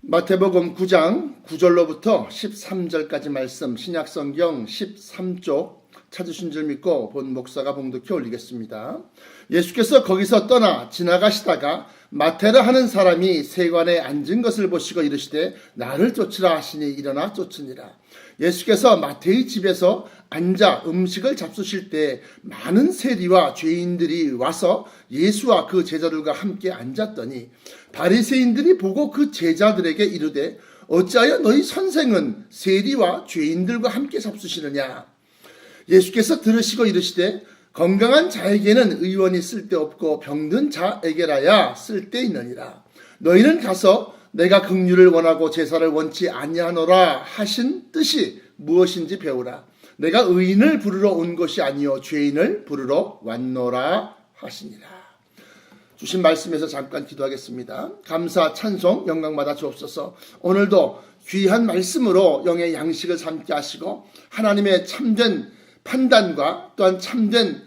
마태복음 9장 9절로부터 13절까지 말씀, 신약성경 13쪽 찾으신 줄 믿고 본 목사가 봉독해 올리겠습니다. 예수께서 거기서 떠나 지나가시다가 마태라 하는 사람이 세관에 앉은 것을 보시고 이르시되 나를 쫓으라 하시니 일어나 쫓으니라. 예수께서 마태의 집에서 앉아 음식을 잡수실 때 많은 세리와 죄인들이 와서 예수와 그 제자들과 함께 앉았더니 바리새인들이 보고 그 제자들에게 이르되 어찌하여 너희 선생은 세리와 죄인들과 함께 잡수시느냐. 예수께서 들으시고 이르시되 건강한 자에게는 의원이 쓸데없고 병든 자에게라야 쓸데있느니라. 너희는 가서 내가 긍휼을 원하고 제사를 원치 아니하노라 하신 뜻이 무엇인지 배우라. 내가 의인을 부르러 온 것이 아니요 죄인을 부르러 왔노라 하시니라. 주신 말씀에서 잠깐 기도하겠습니다. 감사, 찬송, 영광받아 주옵소서. 오늘도 귀한 말씀으로 영의 양식을 삼게 하시고 하나님의 참된 판단과 또한 참된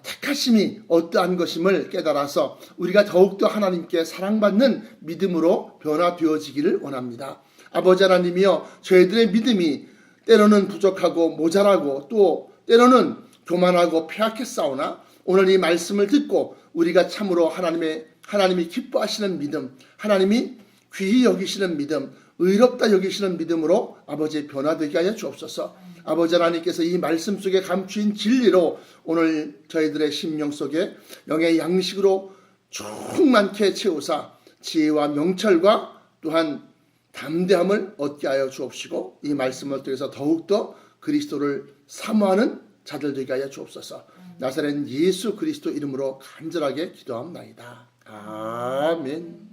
택하심이 어떠한 것임을 깨달아서 우리가 더욱더 하나님께 사랑받는 믿음으로 변화되어지기를 원합니다. 아버지 하나님이여, 저희들의 믿음이 때로는 부족하고 모자라고 또 때로는 교만하고 폐악했사오나 오늘 이 말씀을 듣고 우리가 참으로 하나님이 기뻐하시는 믿음, 하나님이 귀히 여기시는 믿음, 의롭다 여기시는 믿음으로 아버지 변화되게 하여 주옵소서. 아버지 하나님께서 이 말씀 속에 감추인 진리로 오늘 저희들의 심령 속에 영의 양식으로 충만케 채우사 지혜와 명철과 또한 담대함을 얻게 하여 주옵시고 이 말씀을 통해서 더욱더 그리스도를 사모하는 자들 되게 하여 주옵소서. 나사렛 예수 그리스도 이름으로 간절하게 기도합나이다. 아멘.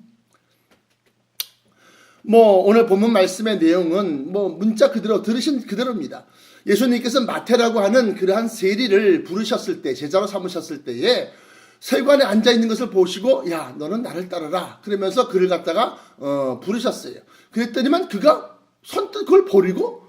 오늘 본문 말씀의 내용은 문자 그대로 들으신 그대로입니다. 예수님께서 마태라고 하는 그러한 세리를 부르셨을 때, 제자로 삼으셨을 때에 세관에 앉아있는 것을 보시고 야 너는 나를 따르라 그러면서 그를 갖다가 부르셨어요. 그랬더니만 그가 선뜻 그걸 버리고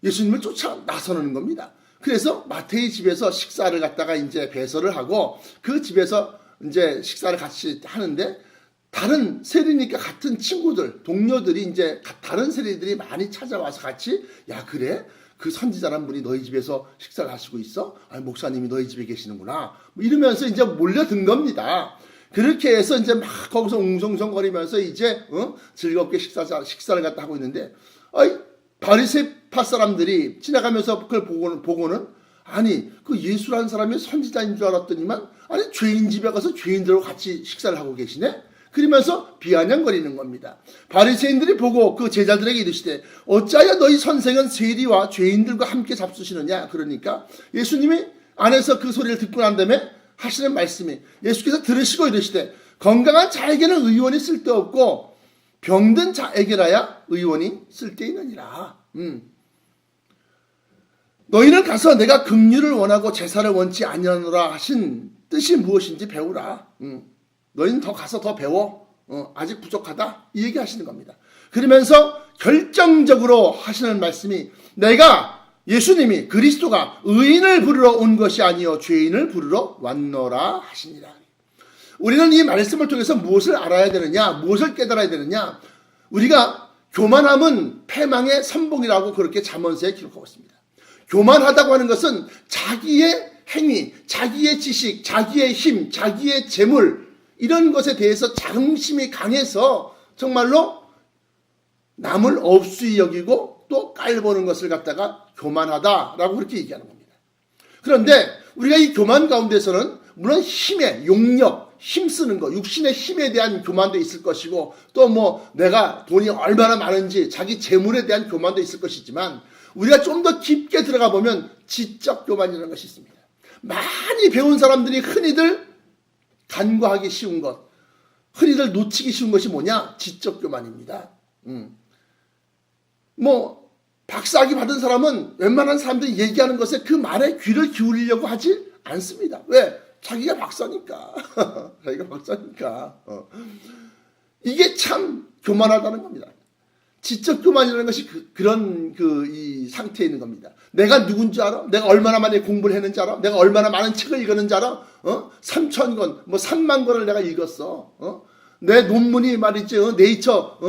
예수님을 쫓아 나서는 겁니다. 그래서 마태의 집에서 식사를 갖다가 이제 배설을 하고 그 집에서 이제 식사를 같이 하는데 다른 세리니까 같은 친구들, 동료들이 이제 다른 세리들이 많이 찾아와서 같이 야 그래? 그 선지자란 분이 너희 집에서 식사를 하시고 있어? 아니 목사님이 너희 집에 계시는구나. 이러면서 이제 몰려든 겁니다. 그렇게 해서 이제 막 거기서 웅성성거리면서 이제 즐겁게 식사를 갖다 하고 있는데 바리새파 사람들이 지나가면서 그걸 보고는 아니 그 예수라는 사람이 선지자인 줄 알았더니만 아니 죄인 집에 가서 죄인들과 같이 식사를 하고 계시네. 그러면서 비아냥거리는 겁니다. 바리새인들이 보고 그 제자들에게 이르시되 어찌하여 너희 선생은 세리와 죄인들과 함께 잡수시느냐. 그러니까 예수님이 안에서 그 소리를 듣고 난 다음에 하시는 말씀이 예수께서 들으시고 이르시되 건강한 자에게는 의원이 쓸데없고 병든 자에게라야 의원이 쓸데있느니라. 너희는 가서 내가 긍휼을 원하고 제사를 원치 아니하노라 하신 뜻이 무엇인지 배우라. 너희는 더 가서 더 배워. 아직 부족하다. 이 얘기 하시는 겁니다. 그러면서 결정적으로 하시는 말씀이 내가 예수님이 그리스도가 의인을 부르러 온 것이 아니요 죄인을 부르러 왔노라 하시니라. 우리는 이 말씀을 통해서 무엇을 알아야 되느냐, 무엇을 깨달아야 되느냐. 우리가 교만함은 패망의 선봉이라고 그렇게 잠언서에 기록하고 있습니다. 교만하다고 하는 것은 자기의 행위, 자기의 지식, 자기의 힘, 자기의 재물 이런 것에 대해서 자긍심이 강해서 정말로 남을 업수히 여기고 또 깔보는 것을 갖다가 교만하다라고 그렇게 얘기하는 겁니다. 그런데 우리가 이 교만 가운데서는 물론 힘의 용력, 힘쓰는 것, 육신의 힘에 대한 교만도 있을 것이고 또 내가 돈이 얼마나 많은지 자기 재물에 대한 교만도 있을 것이지만 우리가 좀 더 깊게 들어가 보면 지적 교만이라는 것이 있습니다. 많이 배운 사람들이 흔히들 간과하기 쉬운 것, 흔히들 놓치기 쉬운 것이 뭐냐? 지적 교만입니다. 박사학위 받은 사람은 웬만한 사람들이 얘기하는 것에 그 말에 귀를 기울이려고 하지 않습니다. 왜? 자기가 박사니까. 자기가 박사니까. 이게 참 교만하다는 겁니다. 지적 교만이라는 것이 그런 이 상태에 있는 겁니다. 내가 누군지 알아? 내가 얼마나 많이 공부를 했는지 알아? 내가 얼마나 많은 책을 읽었는지 알아? 3,000권, 3만 권을 내가 읽었어. 내 논문이 말이지, 네이처,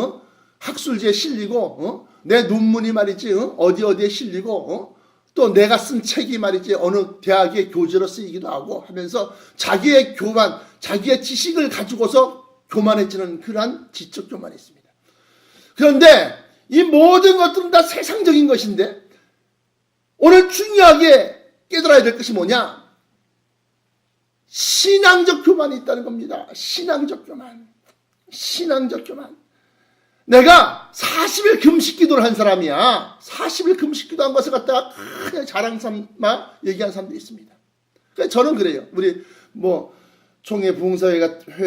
학술지에 실리고 내 논문이 말이지 어디에 실리고 또 내가 쓴 책이 말이지 어느 대학의 교재로 쓰이기도 하고 하면서 자기의 교만, 자기의 지식을 가지고서 교만해지는 그러한 지적 교만이 있습니다. 그런데 이 모든 것들은 다 세상적인 것인데 오늘 중요하게 깨달아야 될 것이 뭐냐? 신앙적 교만이 있다는 겁니다. 신앙적 교만. 신앙적 교만. 내가 40일 금식 기도를 한 사람이야. 40일 금식 기도한 것을 갖다가 크게 자랑 삼아 얘기한 사람도 있습니다. 그래서 저는 그래요. 우리 총회 부흥사회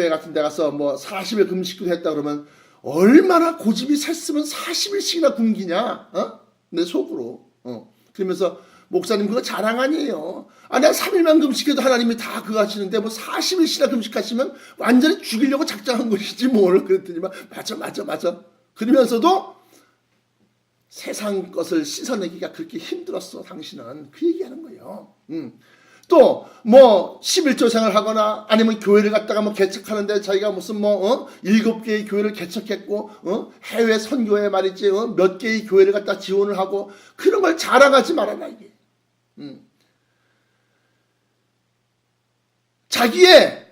같은 데 가서 40일 금식 기도 했다 그러면 얼마나 고집이 셌으면 40일씩이나 굶기냐? 내 속으로. 그러면서 목사님 그거 자랑 아니에요. 내가 3일만 금식해도 하나님이 다 그거 하시는데 40일씩이나 금식하시면 완전히 죽이려고 작정한 것이지 뭘. 그랬더니만 맞아. 그러면서도 세상 것을 씻어내기가 그렇게 힘들었어 당신은. 그 얘기하는 거예요. 또 11조 생활 하거나 아니면 교회를 갖다가 개척하는데 자기가 무슨 7개의 교회를 개척했고 해외 선교에 말이지 몇 개의 교회를 갖다 지원을 하고 그런 걸 자랑하지 말아라 이게. 자기의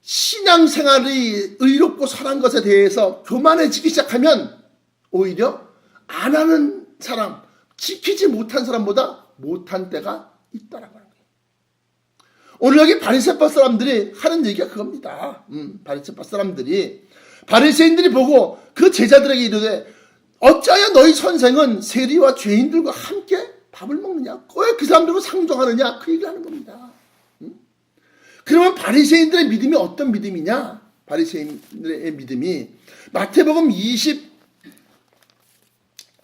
신앙생활이 의롭고 선한 것에 대해서 교만해지기 시작하면 오히려 안 하는 사람, 지키지 못한 사람보다 못한 때가 있다라고 하는 거예요. 오늘 여기 바리새파 사람들이 하는 얘기가 그겁니다. 바리새파 사람들이 바리새인들이 보고 그 제자들에게 이르되 어찌하여 너희 선생은 세리와 죄인들과 함께 밥을 먹느냐? 왜 그 사람들과 상종하느냐? 그 얘기를 하는 겁니다. 그러면 바리새인들의 믿음이 어떤 믿음이냐? 바리새인들의 믿음이 마태복음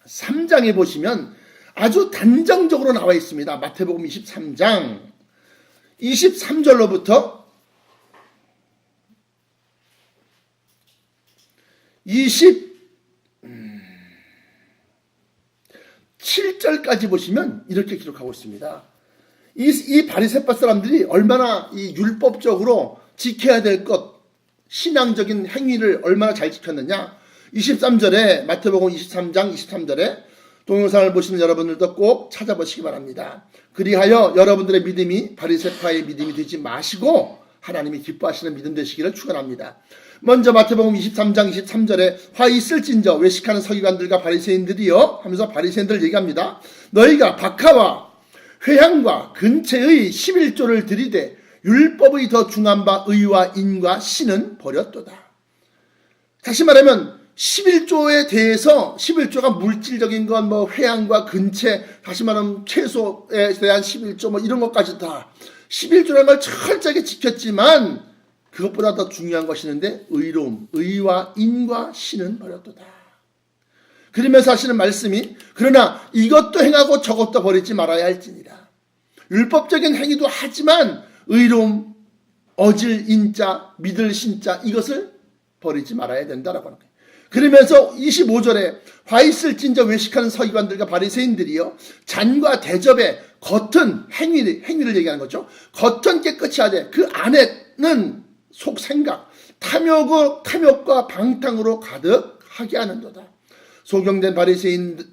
23장에 보시면 아주 단정적으로 나와 있습니다. 마태복음 23장 23절로부터 27절까지 보시면 이렇게 기록하고 있습니다. 이 바리새파 사람들이 얼마나 이 율법적으로 지켜야 될 것, 신앙적인 행위를 얼마나 잘 지켰느냐. 23절에 마태복음 23장 23절에 동영상을 보시는 여러분들도 꼭 찾아보시기 바랍니다. 그리하여 여러분들의 믿음이 바리새파의 믿음이 되지 마시고 하나님이 기뻐하시는 믿음 되시기를 축원합니다. 먼저 마태복음 23장 23절에 화 있을진저 외식하는 서기관들과 바리새인들이여 하면서 바리새인들 얘기합니다. 너희가 박하와 회향과 근체의 11조를 들이되 율법의 더 중한 바 의와 인과 신은 버렸도다. 다시 말하면 11조에 대해서 11조가 물질적인 건 회향과 근체, 다시 말하면 채소에 대한 11조 이런 것까지 다 11조라는 걸 철저하게 지켰지만 그것보다 더 중요한 것이 있는데 의로움, 의와 인과 신은 버렸도다. 그러면서 하시는 말씀이 그러나 이것도 행하고 저것도 버리지 말아야 할지니라. 율법적인 행위도 하지만 의로움, 어질 인자, 믿을 신자 이것을 버리지 말아야 된다라고 하는 거예요. 그러면서 25절에 화 있을진저 외식하는 서기관들과 바리새인들이요 잔과 대접의 겉은 행위를 얘기하는 거죠. 겉은 깨끗이 하되 그 안에는 속생각, 탐욕과 방탕으로 가득하게 하는도다. 소경된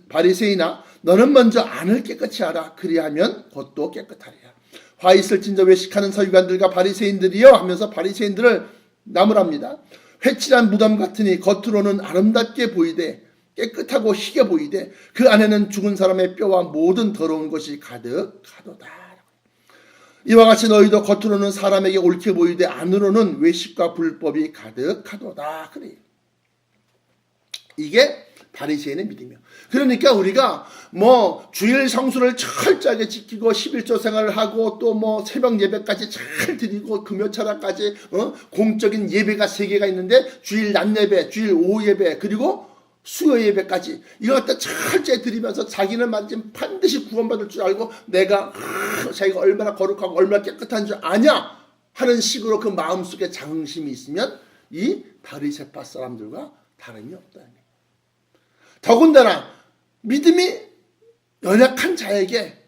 바리새인아 너는 먼저 안을 깨끗이 하라. 그리하면 겉도 깨끗하리라. 화 있을진저 외식하는 서기관들과 바리새인들이여 하면서 바리새인들을 나무랍니다. 회칠한 무덤 같으니 겉으로는 아름답게 보이되 깨끗하고 희게 보이되 그 안에는 죽은 사람의 뼈와 모든 더러운 것이 가득하도다. 이와 같이 너희도 겉으로는 사람에게 옳게 보이되 안으로는 외식과 불법이 가득하도다. 그래요. 이게 바리새인의 믿음이요. 그러니까 우리가 주일 성수를 철저하게 지키고 11조 생활을 하고 또 새벽 예배까지 잘 드리고 금요철학까지 공적인 예배가 3개가 있는데 주일 낮 예배, 주일 오후 예배 그리고 수요 예배까지 이거 갖다 철저히 드리면서 자기는 반드시 구원받을 줄 알고 내가 자기가 얼마나 거룩하고 얼마나 깨끗한 줄 아냐 하는 식으로 그 마음속에 자긍심이 있으면 이 바리새파 사람들과 다름이 없다. 더군다나 믿음이 연약한 자에게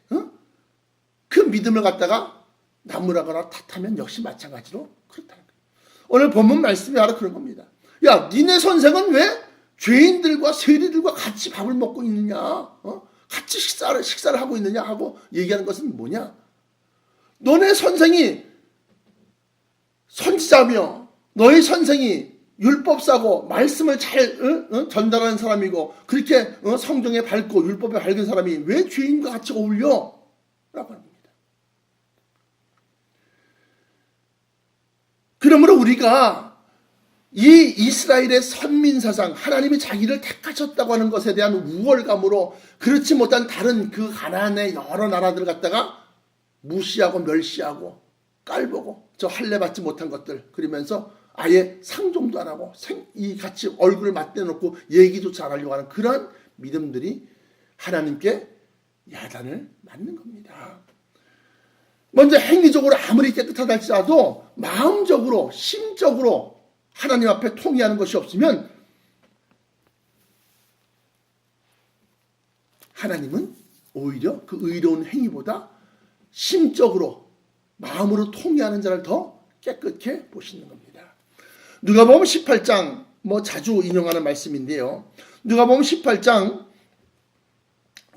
그 믿음을 갖다가 나무라거나 탓하면 역시 마찬가지로 그렇다는 거예요. 오늘 본문 말씀이 바로 그런 겁니다. 야, 니네 선생은 왜 죄인들과 세리들과 같이 밥을 먹고 있느냐? 같이 식사를 하고 있느냐? 하고 얘기하는 것은 뭐냐? 너네 선생이 선지자며 너희 선생이 율법사고 말씀을 잘 전달하는 사람이고 그렇게 성경에 밝고 율법에 밝은 사람이 왜 죄인과 같이 어울려? 라고 하는 겁니다. 그러므로 우리가 이 이스라엘의 선민사상, 하나님이 자기를 택하셨다고 하는 것에 대한 우월감으로 그렇지 못한 다른 그 가나안의 여러 나라들 갖다가 무시하고 멸시하고 깔보고 저 할례 받지 못한 것들 그러면서 아예 상종도 안 하고 이 같이 얼굴을 맞대놓고 얘기조차 안 하려고 하는 그런 믿음들이 하나님께 야단을 맞는 겁니다. 먼저 행위적으로 아무리 깨끗하다 할지라도 마음적으로 심적으로 하나님 앞에 통의하는 것이 없으면 하나님은 오히려 그 의로운 행위보다 심적으로 마음으로 통의하는 자를 더 깨끗해 보시는 겁니다. 누가복음 18장 자주 인용하는 말씀인데요. 누가복음 18장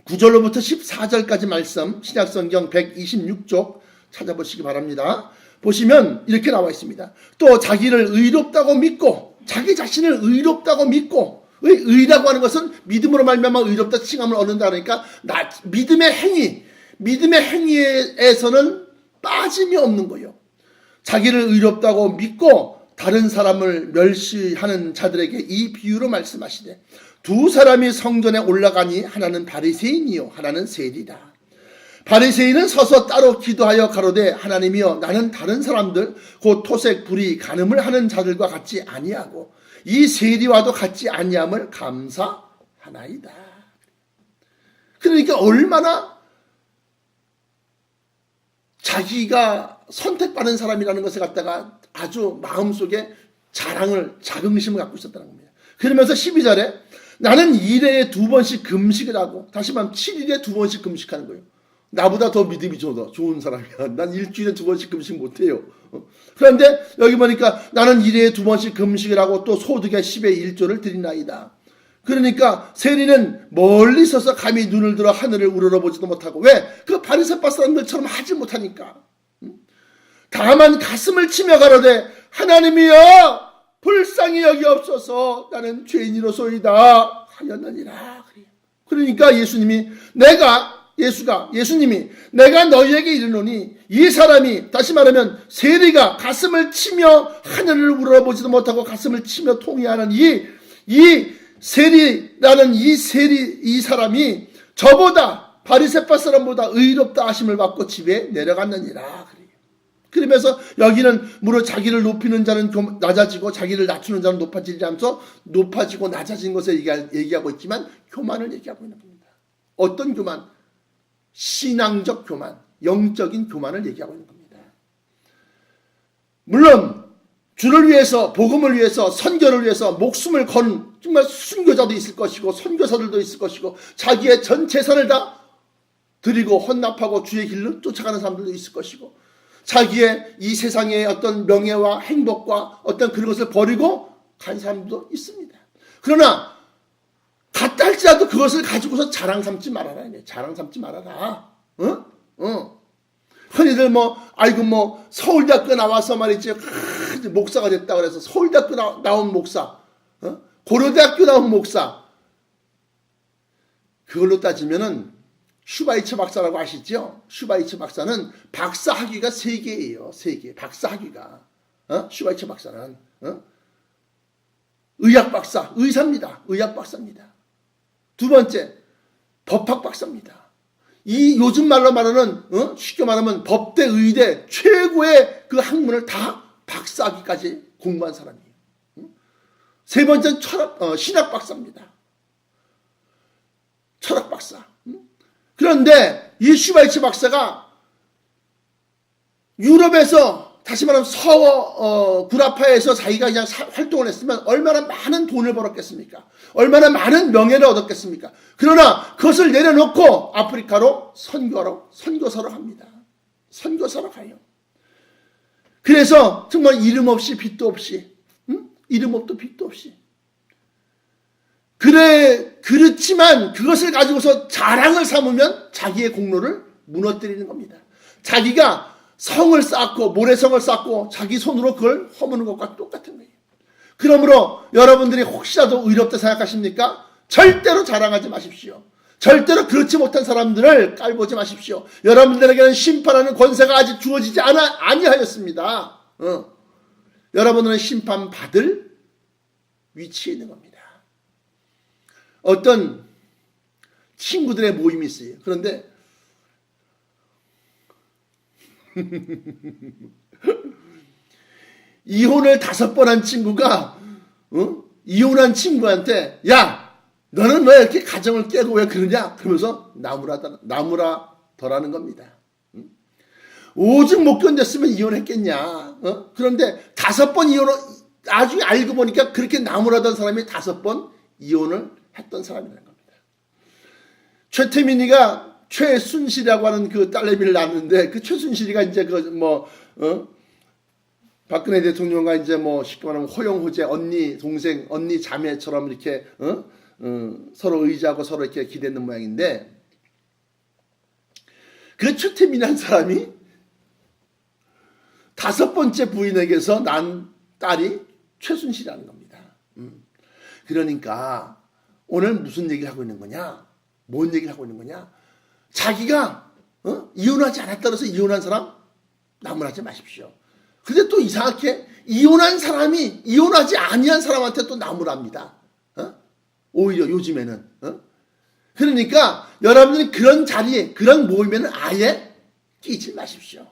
9절로부터 14절까지 말씀 신약성경 126쪽 찾아보시기 바랍니다. 보시면 이렇게 나와 있습니다. 또 자기를 의롭다고 믿고 자기 자신을 의롭다고 믿고 의라고 하는 것은 믿음으로 말미암아 의롭다 칭함을 얻는다 그러니까 믿음의 행위에서는 빠짐이 없는 거예요. 자기를 의롭다고 믿고 다른 사람을 멸시하는 자들에게 이 비유로 말씀하시되 두 사람이 성전에 올라가니 하나는 바리새인이요 하나는 세리다. 바리새인은 서서 따로 기도하여 가로되 하나님이여 나는 다른 사람들 곧 토색 불의 간음을 하는 자들과 같지 아니하고 이 세리와도 같지 아니함을 감사하나이다. 그러니까 얼마나 자기가 선택받은 사람이라는 것을 갖다가 아주 마음속에 자긍심을 갖고 있었다는 겁니다. 그러면서 12절에 나는 1회에 2번씩 금식을 하고 다시 말하면 7일에 2번씩 금식하는 거예요. 나보다 더 믿음이 좋은 사람이야. 난 일주일에 2번씩 금식 못해요. 그런데 여기 보니까 나는 1회에 2번씩 금식을 하고 또 소득의 10의 1조를 드리나이다. 그러니까 세리는 멀리 서서 감히 눈을 들어 하늘을 우러러보지도 못하고 왜? 그 바리새파 사람들처럼 하지 못하니까. 다만 가슴을 치며 가로되 하나님이여 불쌍히 여기옵소서 나는 죄인이로소이다 하였느니라. 그러니까 예수님이 내가 너희에게 이르노니 이 사람이 다시 말하면 세리가 가슴을 치며 하늘을 우러러보지도 못하고 가슴을 치며 통회하는 이 세리라는 이 사람이 저보다 바리새파 사람보다 의롭다 하심을 받고 집에 내려갔느니라. 그러면서 여기는 무릇 자기를 높이는 자는 낮아지고 자기를 낮추는 자는 높아지지 않면서 높아지고 낮아진 것을 얘기하고 있지만 교만을 얘기하고 있는 겁니다. 어떤 교만? 신앙적 교만, 영적인 교만을 얘기하고 있는 겁니다. 물론 주를 위해서 복음을 위해서 선교를 위해서 목숨을 건 정말 순교자도 있을 것이고 선교사들도 있을 것이고 자기의 전 재산을 다 드리고 헌납하고 주의 길로 쫓아가는 사람들도 있을 것이고 자기의 이 세상의 어떤 명예와 행복과 어떤 그런 것을 버리고 간 사람도 있습니다. 그러나 갔다 할지라도 그것을 가지고서 자랑 삼지 말아라. 자랑 삼지 말아라. 흔히들 서울대학교 나와서 말이지 목사가 됐다 그래서 서울대학교 나온 목사, 고려대학교 나온 목사 그걸로 따지면은 슈바이처 박사라고 아시죠? 슈바이처 박사는 박사 학위가 3개예요. 3개. 박사 학위가. 슈바이처 박사는. 의학 박사. 의사입니다. 의학 박사입니다. 두 번째. 법학 박사입니다. 이 요즘 말로 말하는 쉽게 말하면 법대, 의대 최고의 그 학문을 다 박사 학위까지 공부한 사람이에요. 세 번째는 신학 박사입니다. 철학 박사. 그런데 이 슈바이처 박사가 유럽에서 다시 말하면 구라파에서 자기가 그냥 활동을 했으면 얼마나 많은 돈을 벌었겠습니까? 얼마나 많은 명예를 얻었겠습니까? 그러나 그것을 내려놓고 아프리카로 선교사로 갑니다. 선교사로 가요. 그래서 정말 이름 없이 빚도 없이 이름 없도 빚도 없이 그렇지만 그것을 가지고서 자랑을 삼으면 자기의 공로를 무너뜨리는 겁니다. 자기가 성을 쌓고 모래성을 쌓고 자기 손으로 그걸 허무는 것과 똑같은 거예요. 그러므로 여러분들이 혹시라도 의롭다 생각하십니까? 절대로 자랑하지 마십시오. 절대로 그렇지 못한 사람들을 깔보지 마십시오. 여러분들에게는 심판하는 권세가 아직 주어지지 아니하였습니다. 여러분들은 심판받을 위치에 있는 겁니다. 어떤 친구들의 모임이 있어요. 그런데 이혼을 5번 한 친구가 이혼한 친구한테 야 너는 왜 이렇게 가정을 깨고 왜 그러냐 그러면서 나무라더라는 겁니다. 오직 못 견뎠으면 이혼했겠냐. 그런데 5번 이혼을 나중에 알고 보니까 그렇게 나무라던 사람이 5번 이혼을 했던 사람이라는 겁니다. 최태민이가 최순실이라고 하는 그 딸내미를 낳았는데 그 최순실이가 이제 박근혜 대통령과 이제 쉽게 말하면 호영호재 언니 동생 언니 자매처럼 이렇게 서로 의지하고 서로 이렇게 기대는 모양인데 그 최태민이라는 사람이 5번째 부인에게서 난 딸이 최순실이라는 겁니다. 그러니까 오늘 무슨 얘기를 하고 있는 거냐? 뭔 얘기를 하고 있는 거냐? 자기가 이혼하지 않았다 해서 이혼한 사람 나무라지 마십시오. 근데 또 이상하게 이혼한 사람이 이혼하지 아니한 사람한테 또 나무랍니다. 오히려 요즘에는. 그러니까 여러분들이 그런 자리에 그런 모임에는 아예 끼지 마십시오.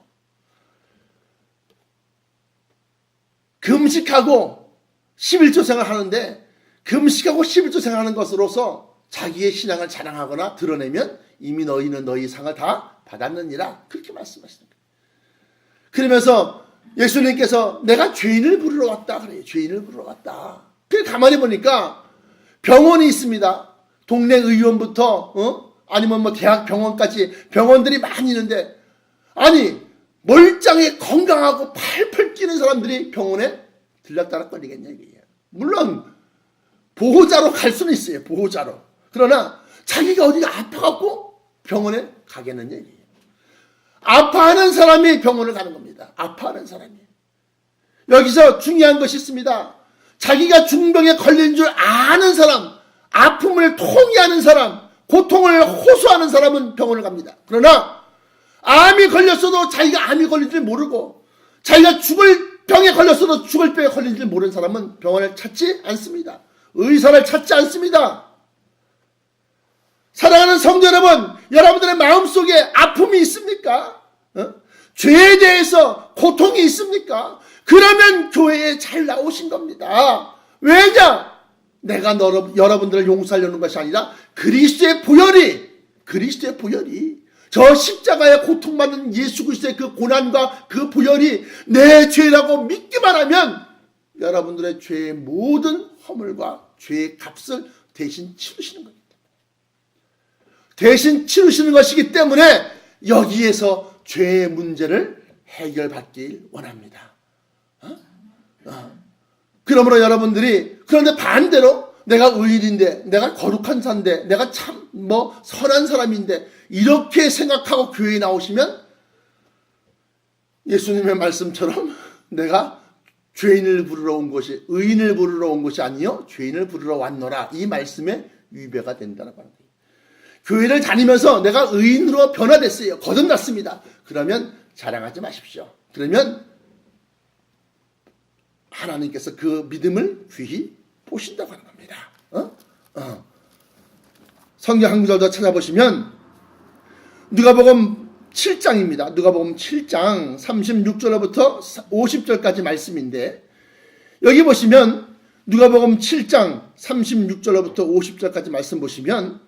금식하고 11조 생활하는데 금식하고 11조 생활하는 것으로서 자기의 신앙을 자랑하거나 드러내면 이미 너희는 너희 상을 다 받았느니라 그렇게 말씀하시는 거예요. 그러면서 예수님께서 내가 죄인을 부르러 왔다 그래요. 죄인을 부르러 왔다. 그래서 가만히 보니까 병원이 있습니다. 동네 의원부터 아니면 대학 병원까지 병원들이 많이 있는데 아니 멀쩡히 건강하고 팔팔 뛰는 사람들이 병원에 들락달락거리겠냐 이게요. 물론 보호자로 갈 수는 있어요. 보호자로. 그러나 자기가 어디가 아파갖고 병원에 가겠느냐 이게요. 아파하는 사람이 병원을 가는 겁니다. 아파하는 사람이. 여기서 중요한 것이 있습니다. 자기가 중병에 걸린 줄 아는 사람, 아픔을 통이하는 사람, 고통을 호소하는 사람은 병원을 갑니다. 그러나 암이 걸렸어도 자기가 암이 걸린 줄 모르고 자기가 죽을 병에 걸렸어도 죽을 병에 걸린 줄 모르는 사람은 병원을 찾지 않습니다. 의사를 찾지 않습니다. 사랑하는 성도 여러분, 여러분들의 마음속에 아픔이 있습니까? 죄에 대해서 고통이 있습니까? 그러면 교회에 잘 나오신 겁니다. 왜냐? 내가 여러분들을 용서하려는 것이 아니라 그리스도의 보혈이 저 십자가에 고통받는 예수 그리스도의 그 고난과 그 보혈이 내 죄라고 믿기만 하면 여러분들의 죄의 모든 허물과 죄의 값을 대신 치르시는 겁니다. 대신 치르시는 것이기 때문에 여기에서 죄의 문제를 해결받길 원합니다. 그러므로 여러분들이 그런데 반대로 내가 의인인데 내가 거룩한 자인데 내가 참 선한 사람인데 이렇게 생각하고 교회에 나오시면 예수님의 말씀처럼 내가 죄인을 부르러 온 것이 의인을 부르러 온 것이 아니요 죄인을 부르러 왔노라 이 말씀에 위배가 된다는 거예요. 교회를 다니면서 내가 의인으로 변화됐어요. 거듭났습니다. 그러면 자랑하지 마십시오. 그러면 하나님께서 그 믿음을 귀히 보신다고 하는 겁니다. 성경 한 구절 더 찾아보시면 누가복음 7장입니다. 누가복음 7장 36절부터 50절까지 말씀인데 여기 보시면 누가복음 7장 36절부터 50절까지 말씀 보시면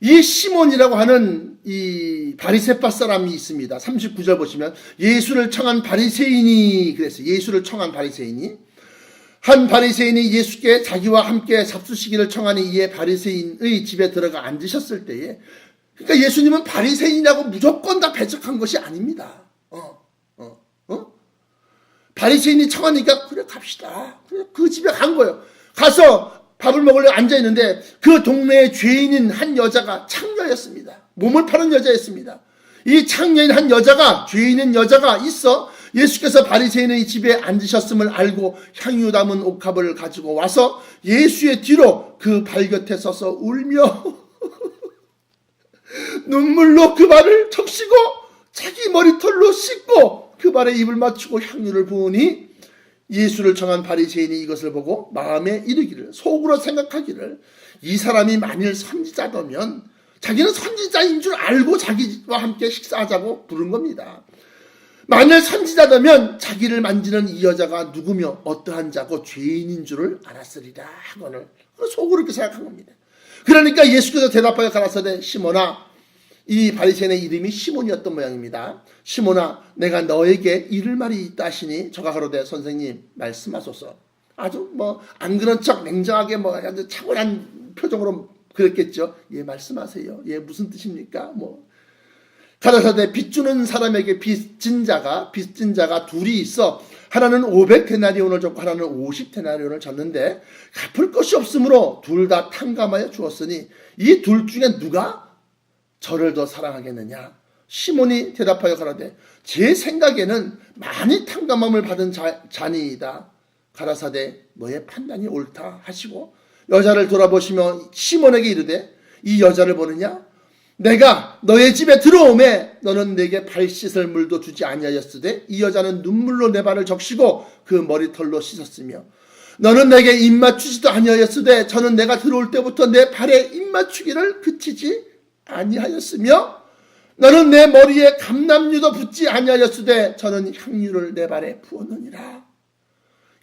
이 시몬이라고 하는 이 바리새파 사람이 있습니다. 39절 보시면 예수를 청한 바리새인이 그랬어요. 예수를 청한 바리새인이 한 바리새인이 예수께 자기와 함께 잡수시기를 청하니 이에 바리새인의 집에 들어가 앉으셨을 때에 그러니까 예수님은 바리새인이라고 무조건 다 배척한 것이 아닙니다. 바리새인이 청하니까 그래 갑시다. 그래 그 집에 간 거예요. 가서 밥을 먹으려 앉아있는데 그 동네에 죄인인 한 여자가 창녀였습니다. 몸을 파는 여자였습니다. 이 창녀인 한 여자가, 죄인인 여자가 있어 예수께서 바리새인의 집에 앉으셨음을 알고 향유 담은 옥합을 가지고 와서 예수의 뒤로 그 발 곁에 서서 울며 눈물로 그 발을 적시고 자기 머리털로 씻고 그 발에 입을 맞추고 향유를 부으니 예수를 청한 바리새인이 이것을 보고 마음에 이르기를, 속으로 생각하기를, 이 사람이 만일 선지자더면, 자기는 선지자인 줄 알고 자기와 함께 식사하자고 부른 겁니다. 만일 선지자더면 자기를 만지는 이 여자가 누구며 어떠한 자고 죄인인 줄을 알았으리라 하거늘 속으로 이렇게 생각한 겁니다. 그러니까 예수께서 대답하여 가라사대, 시몬아, 이 바리새인의 이름이 시몬이었던 모양입니다. 시몬아, 내가 너에게 이를 말이 있다 하시니 저가 가로되, 선생님 말씀하소서. 아주 안 그런 척 냉정하게 아주 차분한 표정으로 그랬겠죠. 예, 말씀하세요. 예, 무슨 뜻입니까? 가라사대, 빚 주는 사람에게 빚진 자가 둘이 있어 하나는 500데나리온을 줬고 하나는 50데나리온을 줬는데 갚을 것이 없으므로 둘 다 탕감하여 주었으니 이 둘 중에 누가 저를 더 사랑하겠느냐? 시몬이 대답하여 가라되, 제 생각에는 많이 탕감함을 받은 자니이다. 가라사대, 너의 판단이 옳다 하시고 여자를 돌아보시며 시몬에게 이르되, 이 여자를 보느냐? 내가 너의 집에 들어오매 너는 내게 발 씻을 물도 주지 아니하였으되 이 여자는 눈물로 내 발을 적시고 그 머리털로 씻었으며 너는 내게 입 맞추지도 아니하였으되 저는 내가 들어올 때부터 내 발에 입 맞추기를 그치지 아니하였으며 너는 내 머리에 감람유도 붓지 아니하였으되 저는 향유를 내 발에 부었느니라.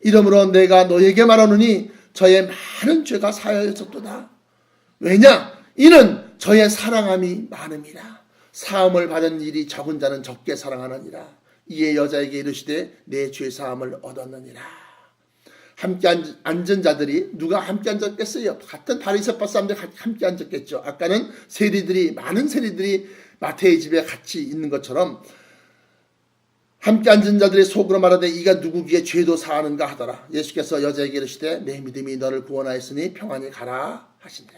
이러므로 내가 너에게 말하노니 저의 많은 죄가 사하였었도다. 왜냐? 이는 저의 사랑함이 많음이라. 사함을 받은 일이 적은 자는 적게 사랑하느니라. 이에 여자에게 이르시되 내 죄 사함을 얻었느니라. 함께 앉은 자들이 누가 함께 앉았겠어요? 같은 바리새파 사람들 함께 앉았겠죠. 아까는 많은 세리들이 마태의 집에 같이 있는 것처럼 함께 앉은 자들이 속으로 말하되 이가 누구기에 죄도 사하는가 하더라. 예수께서 여자에게 이르시되 내 믿음이 너를 구원하였으니 평안히 가라 하신다.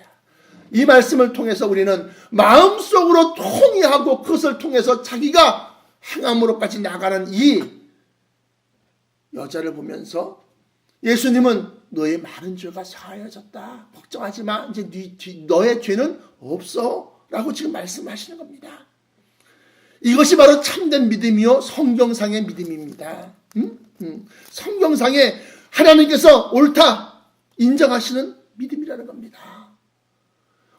이 말씀을 통해서 우리는 마음속으로 통의하고 그것을 통해서 자기가 행함으로까지 나가는 이 여자를 보면서 예수님은 너의 많은 죄가 사하여졌다. 걱정하지 마. 이제 너의 죄는 없어. 라고 지금 말씀하시는 겁니다. 이것이 바로 참된 믿음이요 성경상의 믿음입니다. 성경상에 하나님께서 옳다 인정하시는 믿음이라는 겁니다.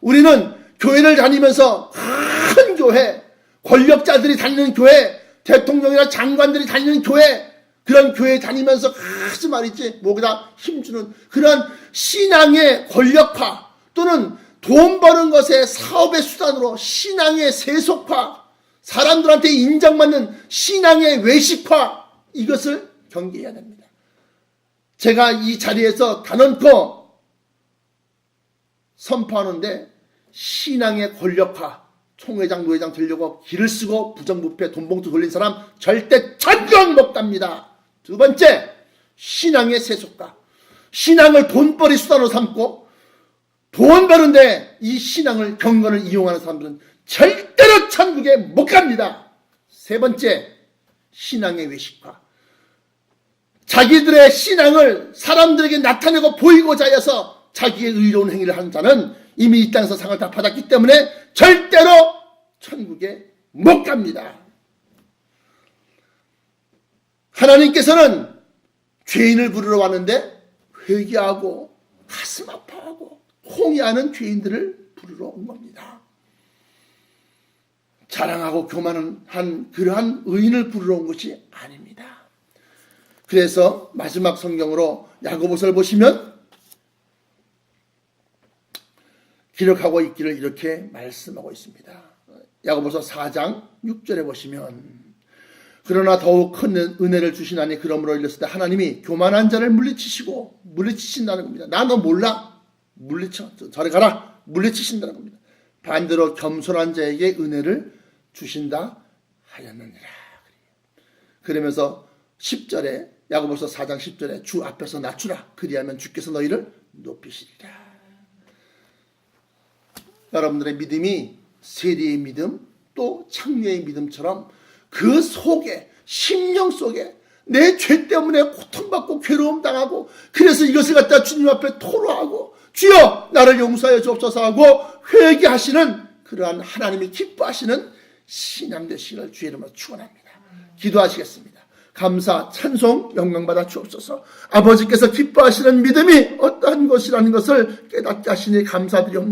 우리는 교회를 다니면서 큰 교회, 권력자들이 다니는 교회, 대통령이나 장관들이 다니는 교회, 그런 교회 다니면서 아주 말이지 목에다 힘주는 그런 신앙의 권력화 또는 돈 버는 것의 사업의 수단으로 신앙의 세속화, 사람들한테 인정받는 신앙의 외식화, 이것을 경계해야 됩니다. 제가 이 자리에서 단언코 선포하는데 신앙의 권력화, 총회장, 노회장 되려고 길을 쓰고 부정부패 돈봉투 돌린 사람 절대 천명 못 갑니다. 두 번째, 신앙의 세속화. 신앙을 돈벌이 수단으로 삼고 돈 버는데 이 신앙을 경건을 이용하는 사람들은 절대로 천국에 못 갑니다. 세 번째, 신앙의 외식화. 자기들의 신앙을 사람들에게 나타내고 보이고자 해서 자기의 의로운 행위를 하는 자는 이미 이 땅에서 상을 다 받았기 때문에 절대로 천국에 못 갑니다. 하나님께서는 죄인을 부르러 왔는데 회개하고 가슴 아파하고 통회하는 죄인들을 부르러 온 겁니다. 자랑하고 교만한 그러한 의인을 부르러 온 것이 아닙니다. 그래서 마지막 성경으로 야고보서를 보시면 기록하고 있기를 이렇게 말씀하고 있습니다. 야고보서 4장 6절에 보시면 그러나 더욱 큰 은혜를 주시나니 그러므로 일렀을 때 하나님이 교만한 자를 물리치신다는 겁니다. 나 너 몰라? 물리쳐. 저리 가라. 물리치신다는 겁니다. 반대로 겸손한 자에게 은혜를 주신다 하였느니라. 그러면서 10절에 야고보서 4장 10절에 주 앞에서 낮추라. 그리하면 주께서 너희를 높이시리라. 여러분들의 믿음이 세리의 믿음 또 창녀의 믿음처럼 그 속에 심령 속에 내 죄 때문에 고통받고 괴로움 당하고 그래서 이것을 갖다 주님 앞에 토로하고 주여 나를 용서하여 주옵소서 하고 회개하시는 그러한 하나님이 기뻐하시는 신앙 되시기를 주의 이름으로 축원합니다. 기도하시겠습니다. 감사 찬송 영광받아 주옵소서. 아버지께서 기뻐하시는 믿음이 어떠한 것이라는 것을 깨닫게 하시니 감사드리옵니다.